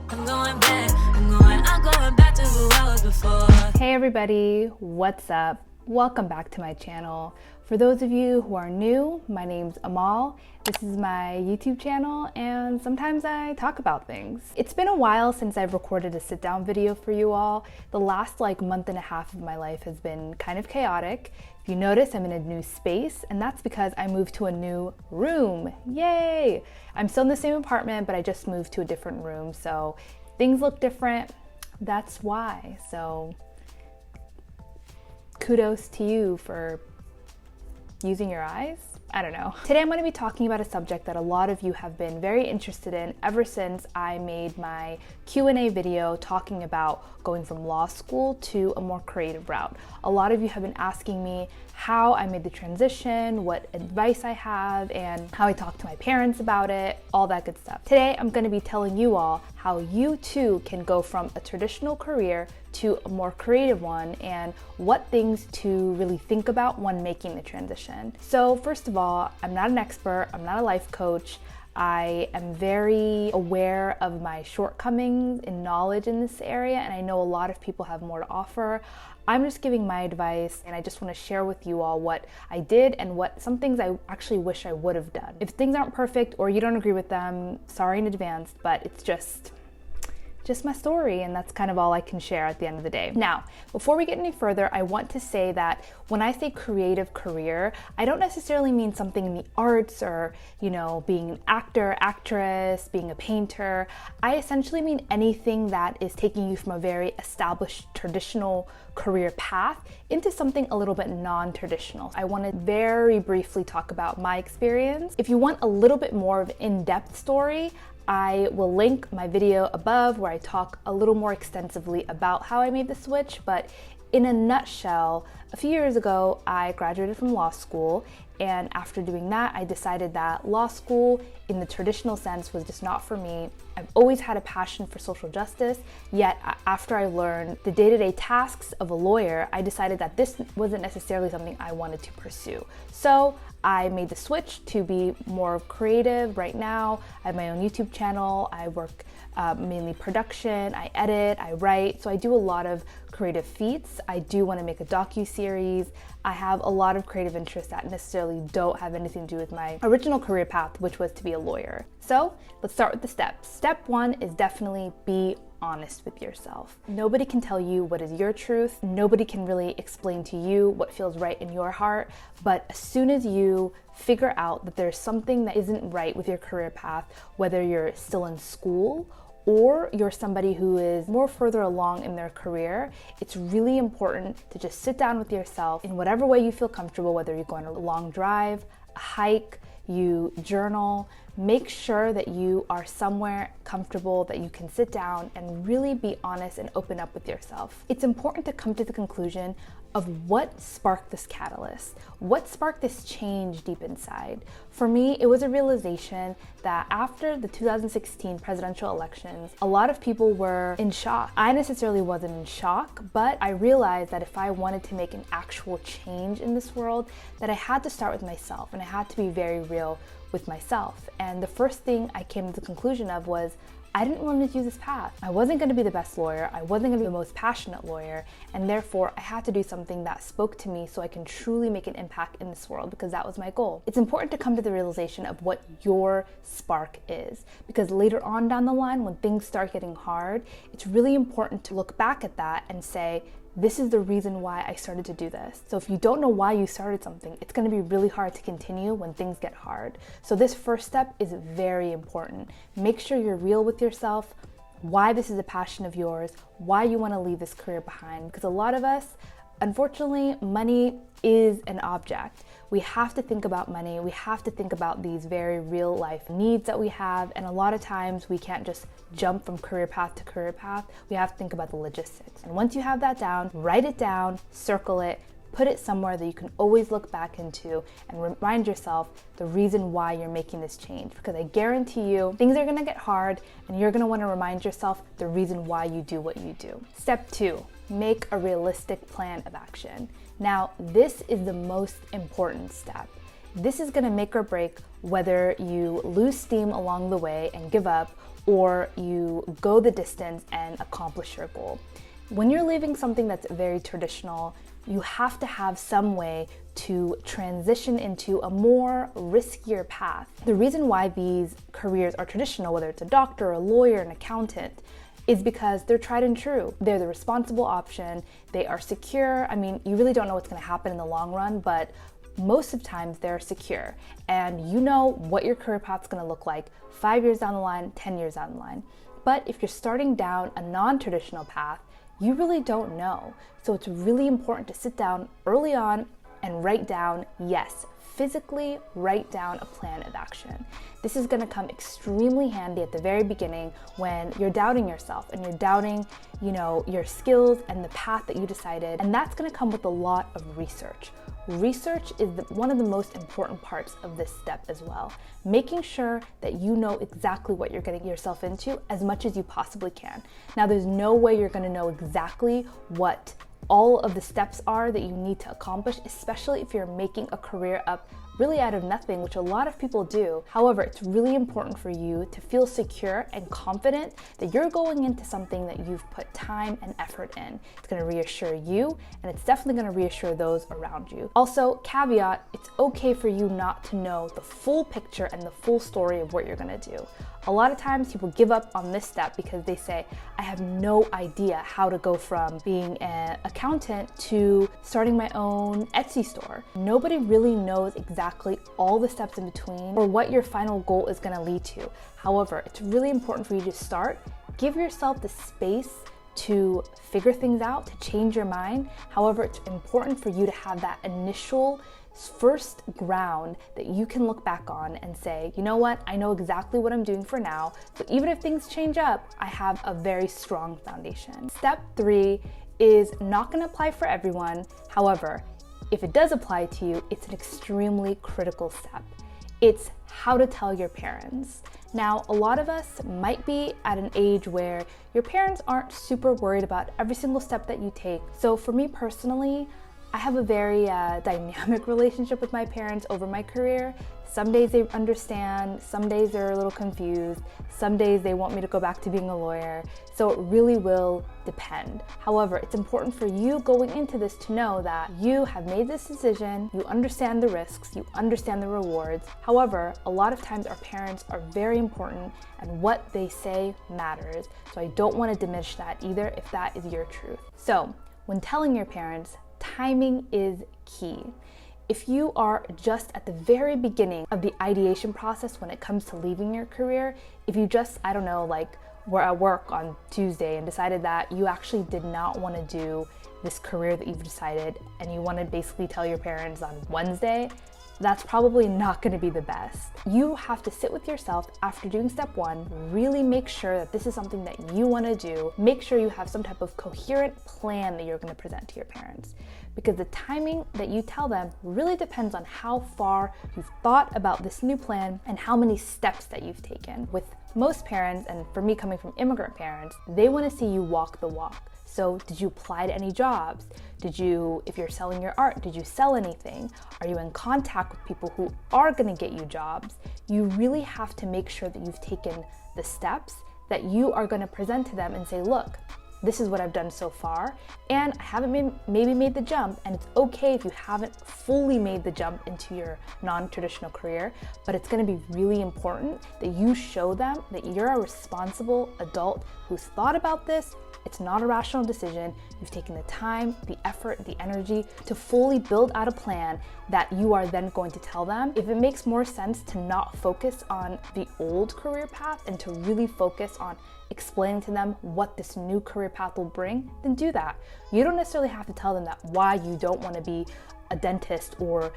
I'm going back to who I was before. Hey everybody, what's up? Welcome back to my channel. For those of you who are new, my name's Amal. This is my YouTube channel and sometimes I talk about things. It's been a while since I've recorded a sit down video for you all. The last month and a half of my life has been kind of chaotic. If you notice, I'm in a new space and that's because I moved to a new room. Yay! I'm still in the same apartment, but I just moved to a different room, so things look different. That's why. So kudos to you for using your eyes. I don't know. Today I'm going to be talking about a subject that a lot of you have been very interested in ever since I made my Q&A video talking about going from law school to a more creative route. A lot of you have been asking me how I made the transition, what advice I have, and how I talked to my parents about it, all that good stuff. Today I'm going to be telling you all how you too can go from a traditional career to a more creative one and what things to really think about when making the transition. So first of all, I'm not an expert, I'm not a life coach. I am very aware of my shortcomings in knowledge in this area, and I know a lot of people have more to offer. I'm just giving my advice, and I just want to share with you all what I did and what some things I actually wish I would have done. If things aren't perfect or you don't agree with them, sorry in advance, but it's just my story, and that's kind of all I can share at the end of the day. Now, before we get any further, I want to say that when I say creative career, I don't necessarily mean something in the arts or, being an actor, actress, being a painter. I essentially mean anything that is taking you from a very established traditional career path into something a little bit non-traditional. I want to very briefly talk about my experience. If you want a little bit more of an in-depth story, I will link my video above where I talk a little more extensively about how I made the switch, but in a nutshell, a few years ago, I graduated from law school, and after doing that, I decided that law school in the traditional sense was just not for me. I've always had a passion for social justice, yet after I learned the day-to-day tasks of a lawyer, I decided that this wasn't necessarily something I wanted to pursue. So I made the switch to be more creative. Right now, I have my own YouTube channel. I work mainly production, I edit, I write, so I do a lot of creative feats. I do want to make a docu-series. I have a lot of creative interests that necessarily don't have anything to do with my original career path, which was to be a lawyer. So let's start with the steps. Step one is definitely be honest with yourself. Nobody can tell you what is your truth. Nobody can really explain to you what feels right in your heart. But as soon as you figure out that there's something that isn't right with your career path, whether you're still in school or you're somebody who is more further along in their career, it's really important to just sit down with yourself in whatever way you feel comfortable, whether you go on a long drive, a hike, you journal. Make sure that you are somewhere comfortable that you can sit down and really be honest and open up with yourself. It's important to come to the conclusion of what sparked this catalyst, what sparked this change deep inside. For me, it was a realization that after the 2016 presidential elections, a lot of people were in shock. I necessarily wasn't in shock, but I realized that if I wanted to make an actual change in this world, that I had to start with myself and I had to be very real with myself. And the first thing I came to the conclusion of was I didn't want to do this path. I wasn't going to be the best lawyer. I wasn't going to be the most passionate lawyer. And therefore, I had to do something that spoke to me so I can truly make an impact in this world, because that was my goal. It's important to come to the realization of what your spark is, because later on down the line, when things start getting hard, it's really important to look back at that and say, this is the reason why I started to do this. So if you don't know why you started something, it's gonna be really hard to continue when things get hard. So this first step is very important. Make sure you're real with yourself, why this is a passion of yours, why you wanna leave this career behind. Because a lot of us, unfortunately, money is an object. We have to think about money. We have to think about these very real life needs that we have. And a lot of times we can't just jump from career path to career path. We have to think about the logistics. And once you have that down, write it down, circle it, put it somewhere that you can always look back into and remind yourself the reason why you're making this change. Because I guarantee you, things are gonna get hard and you're gonna wanna remind yourself the reason why you do what you do. Step 2, make a realistic plan of action. Now, this is the most important step. This is gonna make or break whether you lose steam along the way and give up, or you go the distance and accomplish your goal. When you're leaving something that's very traditional, you have to have some way to transition into a more riskier path. The reason why these careers are traditional, whether it's a doctor, a lawyer, an accountant, is because they're tried and true. They're the responsible option. They are secure. I mean, you really don't know what's going to happen in the long run, but most of the times they're secure. And you know what your career path is going to look like 5 years down the line, 10 years down the line. But if you're starting down a non-traditional path, you really don't know. So it's really important to sit down early on and write down, yes, physically write down a plan of action. This is going to come extremely handy at the very beginning when you're doubting yourself and you're doubting, your skills and the path that you decided. And that's going to come with a lot of research. Research is one of the most important parts of this step as well. Making sure that you know exactly what you're getting yourself into as much as you possibly can. Now, there's no way you're going to know exactly what all of the steps are that you need to accomplish, especially if you're making a career up really out of nothing, which a lot of people do. However, it's really important for you to feel secure and confident that you're going into something that you've put time and effort in. It's going to reassure you, and it's definitely going to reassure those around you. Also, caveat, it's okay for you not to know the full picture and the full story of what you're going to do. A lot of times people give up on this step because they say, I have no idea how to go from being an accountant to starting my own Etsy store. Nobody really knows exactly all the steps in between or what your final goal is going to lead to. However, it's really important for you to start. Give yourself the space to figure things out, to change your mind. However, it's important for you to have that initial first ground that you can look back on and say, you know what, I know exactly what I'm doing for now. So even if things change up, I have a very strong foundation. Step 3 is not going to apply for everyone. However, if it does apply to you, it's an extremely critical step. It's how to tell your parents. Now, a lot of us might be at an age where your parents aren't super worried about every single step that you take. So for me personally, I have a very dynamic relationship with my parents over my career. Some days they understand, some days they're a little confused, some days they want me to go back to being a lawyer. So it really will depend. However, it's important for you going into this to know that you have made this decision, you understand the risks, you understand the rewards. However, a lot of times our parents are very important and what they say matters. So I don't want to diminish that either if that is your truth. So when telling your parents, timing is key. If you are just at the very beginning of the ideation process when it comes to leaving your career, if you just, were at work on Tuesday and decided that you actually did not want to do this career that you've decided and you want to basically tell your parents on Wednesday, that's probably not going to be the best. You have to sit with yourself after doing step 1, really make sure that this is something that you want to do. Make sure you have some type of coherent plan that you're going to present to your parents. Because the timing that you tell them really depends on how far you've thought about this new plan and how many steps that you've taken. With most parents, and for me coming from immigrant parents, they want to see you walk the walk. So did you apply to any jobs? If you're selling your art, did you sell anything? Are you in contact with people who are going to get you jobs? You really have to make sure that you've taken the steps that you are going to present to them and say, look, this is what I've done so far, and I haven't maybe made the jump, and it's okay if you haven't fully made the jump into your non-traditional career, but it's going to be really important that you show them that you're a responsible adult who's thought about this. It's not a rational decision. You've taken the time, the effort, the energy to fully build out a plan that you are then going to tell them. If it makes more sense to not focus on the old career path and to really focus on explaining to them what this new career path will bring, then do that. You don't necessarily have to tell them that why you don't want to be a dentist or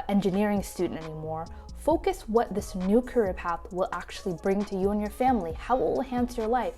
engineering student anymore. Focus what this new career path will actually bring to you and your family, how it will enhance your life,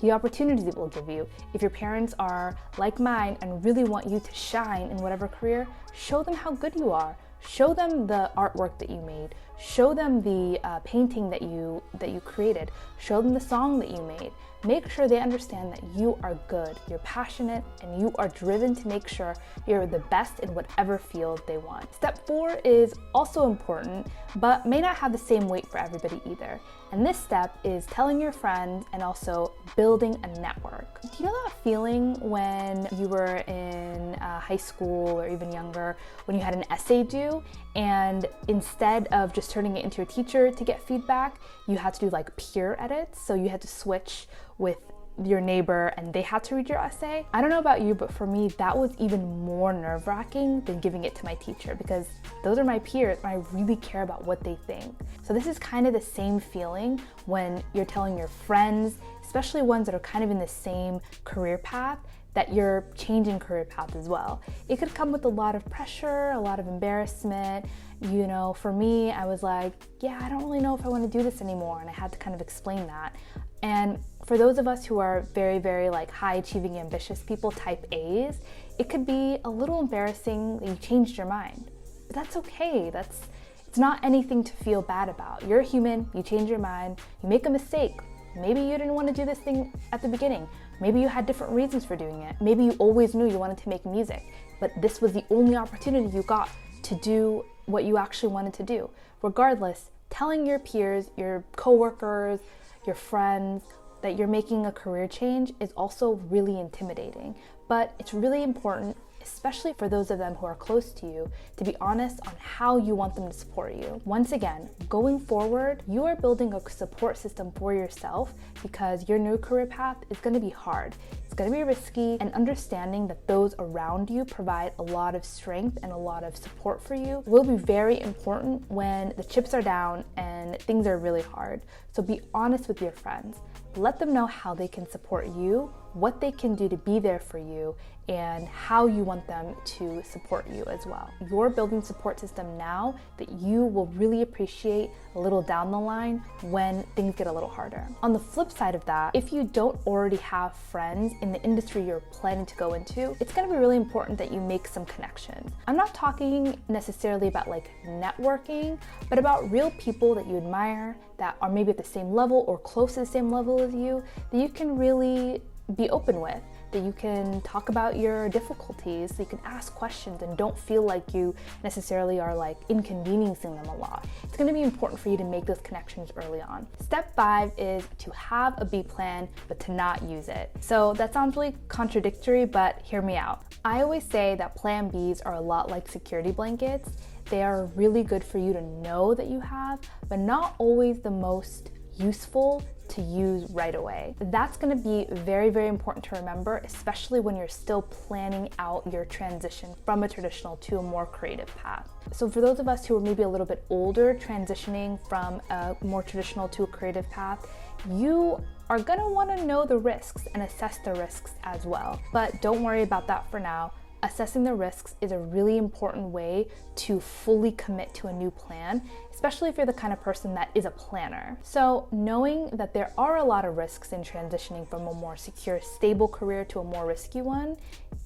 the opportunities it will give you. If your parents are like mine and really want you to shine in whatever career, show them how good you are. Show them the artwork that you made. Show them the painting that you created. Show them the song that you made. Make sure they understand that you are good, you're passionate, and you are driven to make sure you're the best in whatever field they want. Step 4 is also important, but may not have the same weight for everybody either. And this step is telling your friends and also building a network. Do you know that feeling when you were in high school or even younger, when you had an essay due, and instead of just turning it into your teacher to get feedback, you had to do like peer edits? So you had to switch with your neighbor and they had to read your essay. I don't know about you, but for me, that was even more nerve-wracking than giving it to my teacher, because those are my peers and I really care about what they think. So this is kind of the same feeling when you're telling your friends, especially ones that are kind of in the same career path, that you're changing career path as well. It could come with a lot of pressure, a lot of embarrassment. You know, for me, I was like, yeah, I don't really know if I want to do this anymore. And I had to kind of explain that. And for those of us who are very, very like high achieving, ambitious people, type A's, it could be a little embarrassing that you changed your mind. But that's okay. It's not anything to feel bad about. You're a human, you change your mind, you make a mistake. Maybe you didn't want to do this thing at the beginning. Maybe you had different reasons for doing it. Maybe you always knew you wanted to make music, but this was the only opportunity you got to do what you actually wanted to do. Regardless, telling your peers, your coworkers, your friends that you're making a career change is also really intimidating, but it's really important, especially for those of them who are close to you, to be honest on how you want them to support you. Once again, going forward, you are building a support system for yourself because your new career path is going to be hard. It's going to be risky, and understanding that those around you provide a lot of strength and a lot of support for you will be very important when the chips are down and things are really hard. So be honest with your friends. Let them know how they can support you, what they can do to be there for you, and how you want them to support you as well. You're building support system now that you will really appreciate a little down the line when things get a little harder. On the flip side of that, if you don't already have friends in the industry you're planning to go into, it's gonna be really important that you make some connections. I'm not talking necessarily about like networking, but about real people that you admire, that are maybe at the same level or close to the same level as you, that you can really be open with, that you can talk about your difficulties, that you can ask questions and don't feel like you necessarily are like inconveniencing them a lot. It's going to be important for you to make those connections early on. Step 5 is to have a B plan, but to not use it. So that sounds really contradictory, but hear me out. I always say that plan Bs are a lot like security blankets. They are really good for you to know that you have, but not always the most useful to use right away. That's going to be very, very important to remember, especially when you're still planning out your transition from a traditional to a more creative path. So for those of us who are maybe a little bit older, transitioning from a more traditional to a creative path, you are going to want to know the risks and assess the risks as well. But don't worry about that for now. Assessing the risks is a really important way to fully commit to a new plan, especially if you're the kind of person that is a planner. So knowing that there are a lot of risks in transitioning from a more secure, stable career to a more risky one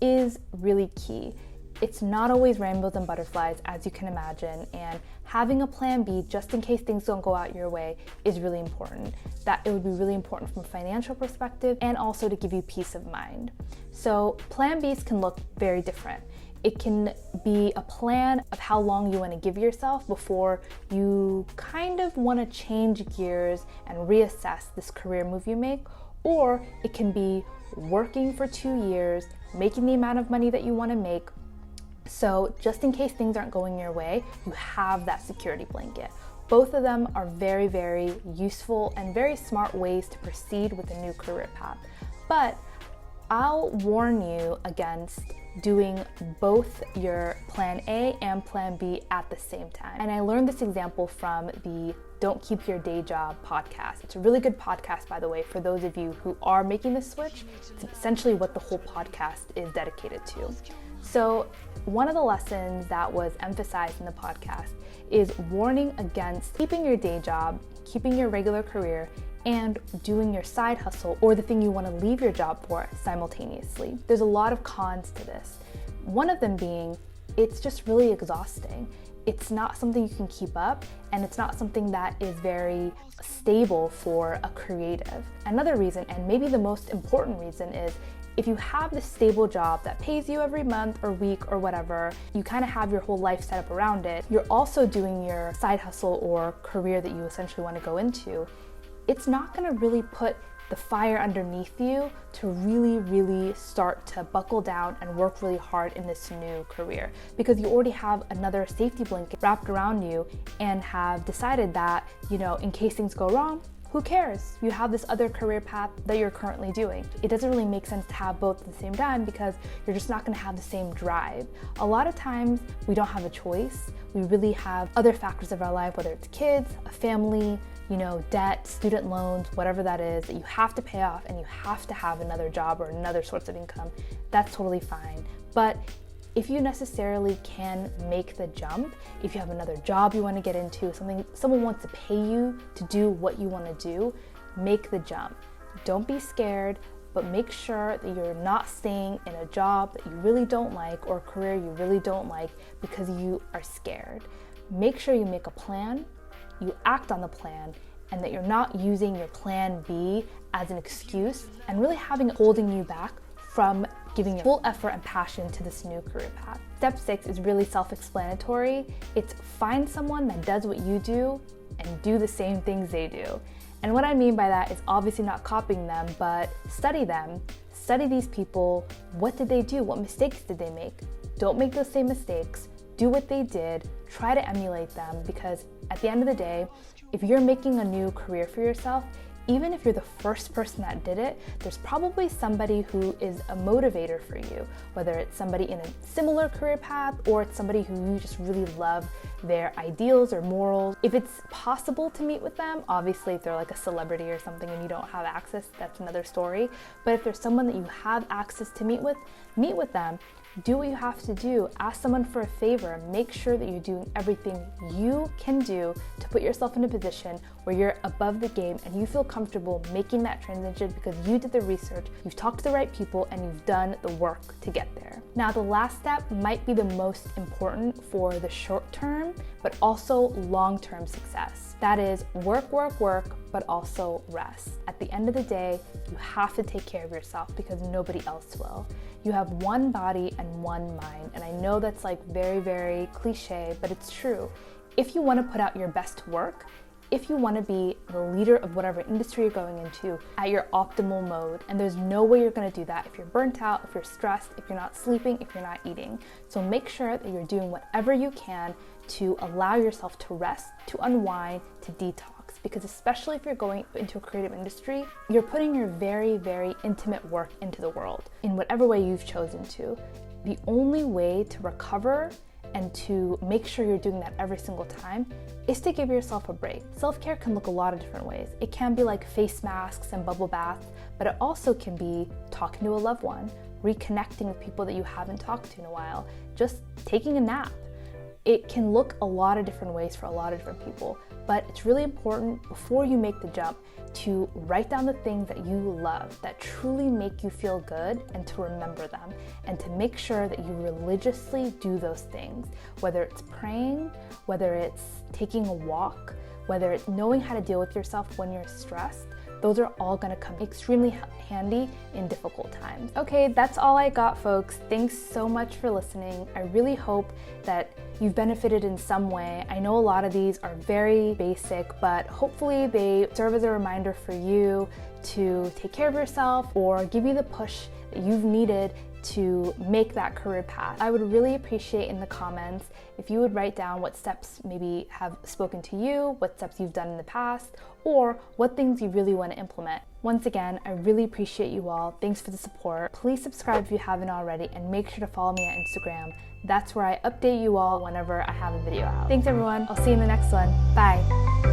is really key. It's not always rainbows and butterflies, as you can imagine, and having a plan B just in case things don't go out your way is really important. That it would be really important from a financial perspective and also to give you peace of mind. So plan Bs can look very different. It can be a plan of how long you want to give yourself before you kind of want to change gears and reassess this career move you make, or it can be working for 2 years, making the amount of money that you want to make. So just in case things aren't going your way, you have that security blanket. Both of them are very, very useful and very smart ways to proceed with a new career path. But I'll warn you against doing both your plan A and plan B at the same time. And I learned this example from the Don't Keep Your Day Job podcast. It's a really good podcast, by the way, for those of you who are making the switch. It's essentially what the whole podcast is dedicated to. So one of the lessons that was emphasized in the podcast is warning against keeping your day job, keeping your regular career, and doing your side hustle or the thing you want to leave your job for simultaneously. There's a lot of cons to this. One of them being, it's just really exhausting. it's not something you can keep up, and it's not something that is very stable for a creative. Another reason, and maybe the most important reason, is if you have this stable job that pays you every month or week or whatever, you kind of have your whole life set up around it, you're also doing your side hustle or career that you essentially want to go into, it's not going to really put the fire underneath you to really start to buckle down and work really hard in this new career, because you already have another safety blanket wrapped around you and have decided that, you know, in case things go wrong, who cares? You have this other career path that you're currently doing. It doesn't really make sense to have both at the same time, because you're just not gonna have the same drive. A lot of times we don't have a choice. We really have other factors of our life, whether it's kids, a family, you know, debt, student loans, whatever that is, that you have to pay off, and you have to have another job or another source of income. That's totally fine. But if you necessarily can make the jump, if you have another job you want to get into, someone wants to pay you to do what you want to do, make the jump. Don't be scared, but make sure that you're not staying in a job that you really don't like or a career you really don't like because you are scared. Make sure you make a plan, you act on the plan, and that you're not using your plan B as an excuse and really having it holding you back from giving your full effort and passion to this new career path. Step 6 is really self-explanatory. It's find someone that does what you do and do the same things they do. And what I mean by that is obviously not copying them, but study them. Study these people. What did they do? What mistakes did they make? Don't make those same mistakes. Do what they did. Try to emulate them, because at the end of the day, if you're making a new career for yourself, even if you're the first person that did it, there's probably somebody who is a motivator for you, whether it's somebody in a similar career path or it's somebody who you just really love their ideals or morals. If it's possible to meet with them, obviously if they're like a celebrity or something and you don't have access, that's another story. But if there's someone that you have access to meet with them. Do what you have to do. Ask someone for a favor. Make sure that you're doing everything you can do to put yourself in a position where you're above the game and you feel comfortable making that transition because you did the research, you've talked to the right people, and you've done the work to get there. Now, the last step might be the most important for the short term, but also long-term success. That is work, but also rest. At the end of the day, you have to take care of yourself because nobody else will. You have one body and one mind, and I know that's like very cliche, but it's true. If you want to put out your best work, if you want to be the leader of whatever industry you're going into at your optimal mode, and there's no way you're going to do that if you're burnt out, if you're stressed, if you're not sleeping, if you're not eating. So make sure that you're doing whatever you can to allow yourself to rest, to unwind, to detox. Because especially if you're going into a creative industry, you're putting your very intimate work into the world in whatever way you've chosen to. The only way to recover and to make sure you're doing that every single time is to give yourself a break. Self-care can look a lot of different ways. It can be like face masks and bubble baths, but it also can be talking to a loved one, reconnecting with people that you haven't talked to in a while, just taking a nap. It can look a lot of different ways for a lot of different people, but it's really important before you make the jump to write down the things that you love, that truly make you feel good, and to remember them, and to make sure that you religiously do those things, whether it's praying, whether it's taking a walk, whether it's knowing how to deal with yourself when you're stressed. Those are all gonna come extremely handy in difficult times. Okay, that's all I got, folks. Thanks so much for listening. I really hope that you've benefited in some way. I know a lot of these are very basic, but hopefully they serve as a reminder for you to take care of yourself or give you the push that you've needed to make that career path. I would really appreciate in the comments if you would write down what steps maybe have spoken to you, what steps you've done in the past, or what things you really want to implement. Once again, I really appreciate you all. Thanks for the support. Please subscribe if you haven't already, and make sure to follow me on Instagram. That's where I update you all whenever I have a video out. Thanks everyone. I'll see you in the next one. Bye.